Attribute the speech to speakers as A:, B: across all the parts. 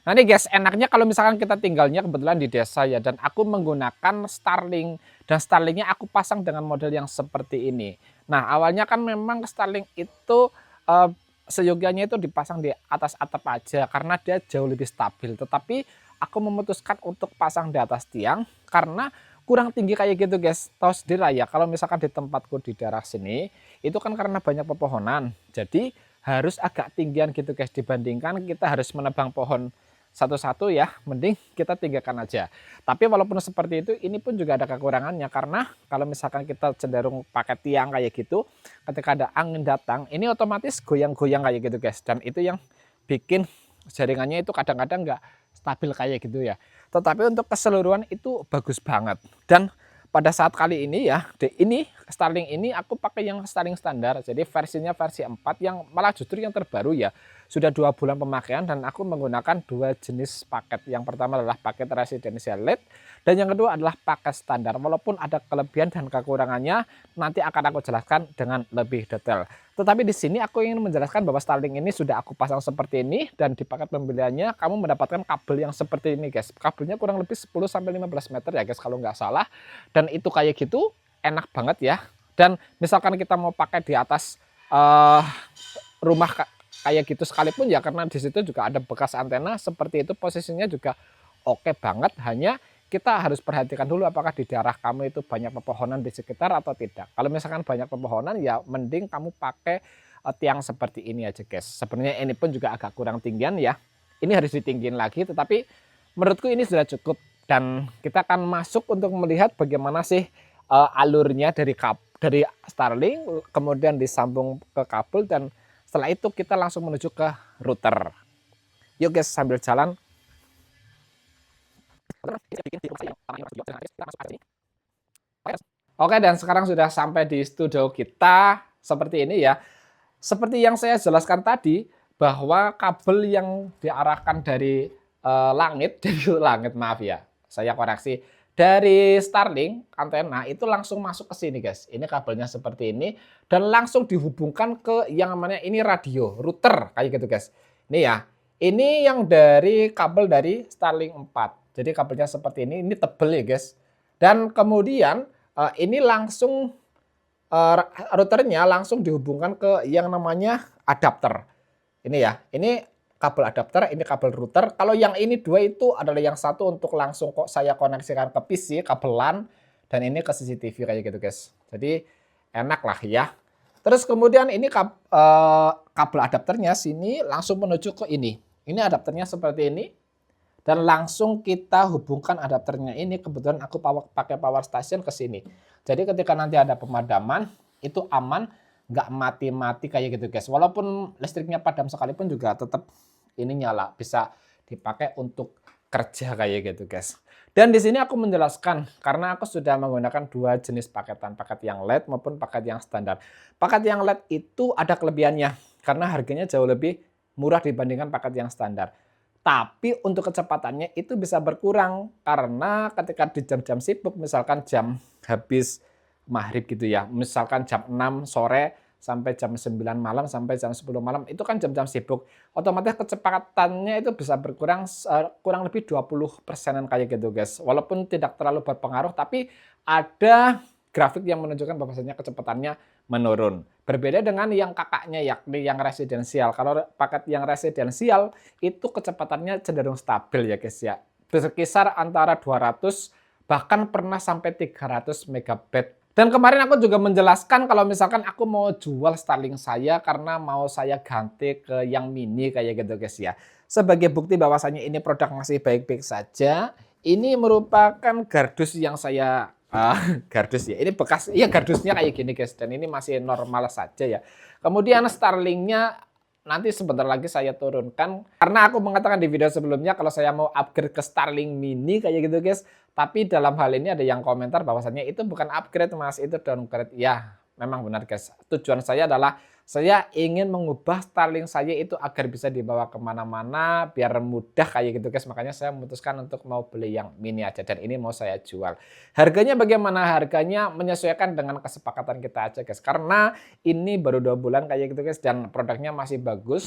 A: Nah nih guys, enaknya kalau misalkan kita tinggalnya kebetulan di desa ya, dan aku menggunakan Starlink, dan Starlinknya aku pasang dengan model yang seperti ini. Nah awalnya kan memang Starlink itu eh, seyogianya itu dipasang di atas atap aja karena dia jauh lebih stabil. Tetapi aku memutuskan untuk pasang di atas tiang karena kurang tinggi kayak gitu guys. Tahu sendiri lah ya, kalau misalkan di tempatku di daerah sini itu kan karena banyak pepohonan, jadi harus agak tinggian gitu guys, dibandingkan kita harus menebang pohon satu-satu ya, mending kita tinggalkan aja. Tapi walaupun seperti itu, ini pun juga ada kekurangannya karena kalau misalkan kita cenderung pakai tiang kayak gitu, ketika ada angin datang, ini otomatis goyang-goyang kayak gitu guys, dan itu yang bikin jaringannya itu kadang-kadang nggak stabil kayak gitu ya. Tetapi untuk keseluruhan itu bagus banget. Dan pada saat kali ini ya, ini Starlink ini aku pakai yang Starlink standar, jadi versinya versi 4 yang malah justru yang terbaru ya. Sudah 2 bulan pemakaian dan aku menggunakan 2 jenis paket. Yang pertama adalah paket Residential LED dan yang kedua adalah paket standar. Walaupun ada kelebihan dan kekurangannya, nanti akan aku jelaskan dengan lebih detail. Tetapi di sini aku ingin menjelaskan bahwa Starlink ini sudah aku pasang seperti ini, dan di paket pembeliannya kamu mendapatkan kabel yang seperti ini guys. Kabelnya kurang lebih 10-15 meter ya guys kalau nggak salah. Dan itu kayak gitu enak banget ya. Dan misalkan kita mau pakai di atas rumah kayak gitu sekalipun ya, karena di situ juga ada bekas antena seperti itu, posisinya juga oke banget. Hanya kita harus perhatikan dulu apakah di daerah kamu itu banyak pepohonan di sekitar atau tidak. Kalau misalkan banyak pepohonan ya mending kamu pakai tiang seperti ini aja guys. Sebenarnya ini pun juga agak kurang tinggian ya. Ini harus ditinggiin lagi, tetapi menurutku ini sudah cukup. Dan kita akan masuk untuk melihat bagaimana sih alurnya dari Starlink, kemudian disambung ke kabel, dan setelah itu kita langsung menuju ke router. Yuk guys, sambil jalan. Oke, dan sekarang sudah sampai di studio kita seperti ini ya. Seperti yang saya jelaskan tadi, bahwa kabel yang diarahkan dari langit, dari langit maaf ya, saya koreksi, dari Starlink antena itu langsung masuk ke sini guys. Ini kabelnya seperti ini dan langsung dihubungkan ke yang namanya ini radio, router kayak gitu guys. Ini ya, ini yang dari kabel dari Starlink 4. Jadi kabelnya seperti ini tebel ya guys. Dan kemudian ini langsung routernya langsung dihubungkan ke yang namanya adapter. Ini ya, ini kabel adapter, ini kabel router. Kalau yang ini dua itu adalah yang satu untuk langsung kok saya koneksikan ke PC, kabel LAN, dan ini ke CCTV kayak gitu guys. Jadi enak lah ya. Terus kemudian ini kabel adapternya sini langsung menuju ke ini. Ini adapternya seperti ini. Dan langsung kita hubungkan adapternya ini, kebetulan aku pakai power station ke sini. Jadi ketika nanti ada pemadaman, itu aman, nggak mati-mati kayak gitu guys. Walaupun listriknya padam sekalipun juga tetap ini nyala, bisa dipakai untuk kerja kayak gitu guys. Dan di sini aku menjelaskan karena aku sudah menggunakan 2 jenis paketan, paket yang LED maupun paket yang standar. Paket yang LED itu ada kelebihannya karena harganya jauh lebih murah dibandingkan paket yang standar. Tapi untuk kecepatannya itu bisa berkurang karena ketika di jam-jam sibuk, misalkan jam habis maghrib gitu ya, misalkan jam 6 sore sampai jam 9 malam sampai jam 10 malam, itu kan jam-jam sibuk. Otomatis kecepatannya itu bisa berkurang kurang lebih 20%-an kayak gitu guys. Walaupun tidak terlalu berpengaruh, tapi ada grafik yang menunjukkan bahwasanya kecepatannya menurun. Berbeda dengan yang kakaknya yakni yang residensial. Kalau paket yang residensial itu kecepatannya cenderung stabil ya guys ya. Berkisar antara 200 bahkan pernah sampai 300 megabit. Dan kemarin aku juga menjelaskan kalau misalkan aku mau jual Starlink saya karena mau saya ganti ke yang mini kayak gitu guys ya. Sebagai bukti bahwasannya ini produk masih baik-baik saja. Ini merupakan gardus yang saya gardus ya. Ini bekas, iya gardusnya kayak gini guys. Dan ini masih normal saja ya. Kemudian Starlinknya nanti sebentar lagi saya turunkan. Karena aku mengatakan di video sebelumnya kalau saya mau upgrade ke Starlink mini kayak gitu guys. Tapi dalam hal ini ada yang komentar bahwasannya itu bukan upgrade mas, itu downgrade. Ya memang benar guys. Tujuan saya adalah Saya ingin mengubah Starlink saya itu agar bisa dibawa kemana-mana, biar mudah kayak gitu guys. Makanya saya memutuskan untuk mau beli yang mini aja dan ini mau saya jual. Harganya bagaimana? Harganya menyesuaikan dengan kesepakatan kita aja guys. Karena ini baru 2 bulan kayak gitu guys dan produknya masih bagus.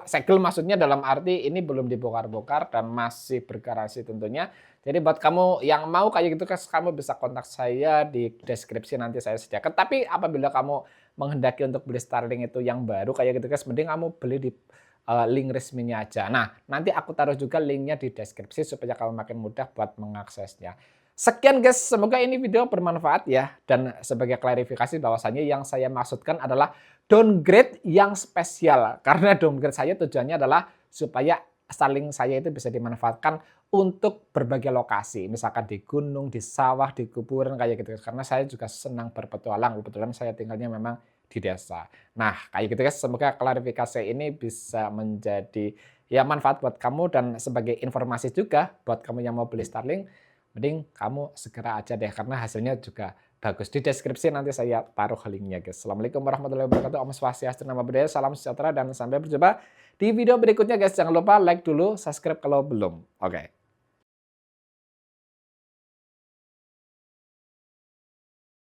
A: Segel maksudnya dalam arti ini belum dibongkar-bongkar dan masih bergaransi tentunya. Jadi buat kamu yang mau kayak gitu guys, kamu bisa kontak saya di deskripsi nanti saya sediakan. Tapi apabila kamu menghendaki untuk beli Starlink itu yang baru kayak gitu guys, mending kamu beli di link resminya aja. Nah, nanti aku taruh juga linknya di deskripsi supaya kamu makin mudah buat mengaksesnya. Sekian guys, semoga ini video bermanfaat ya. Dan sebagai klarifikasi bahwasannya yang saya maksudkan adalah downgrade yang spesial. Karena downgrade saya tujuannya adalah supaya Starlink saya itu bisa dimanfaatkan untuk berbagai lokasi, misalkan di gunung, di sawah, di kuburan kayak gitu. Karena saya juga senang berpetualang, kebetulan saya tinggalnya memang di desa. Nah, kayak gitu guys, semoga klarifikasi ini bisa menjadi ya manfaat buat kamu dan sebagai informasi juga buat kamu yang mau beli Starlink, mending kamu segera aja deh karena hasilnya juga bagus. Di deskripsi nanti saya taruh linknya guys. Assalamualaikum warahmatullahi wabarakatuh. Om Swastiastu, Namo Buddhaya, salam sejahtera dan sampai berjumpa di video berikutnya guys. Jangan lupa like dulu, subscribe kalau belum. Oke.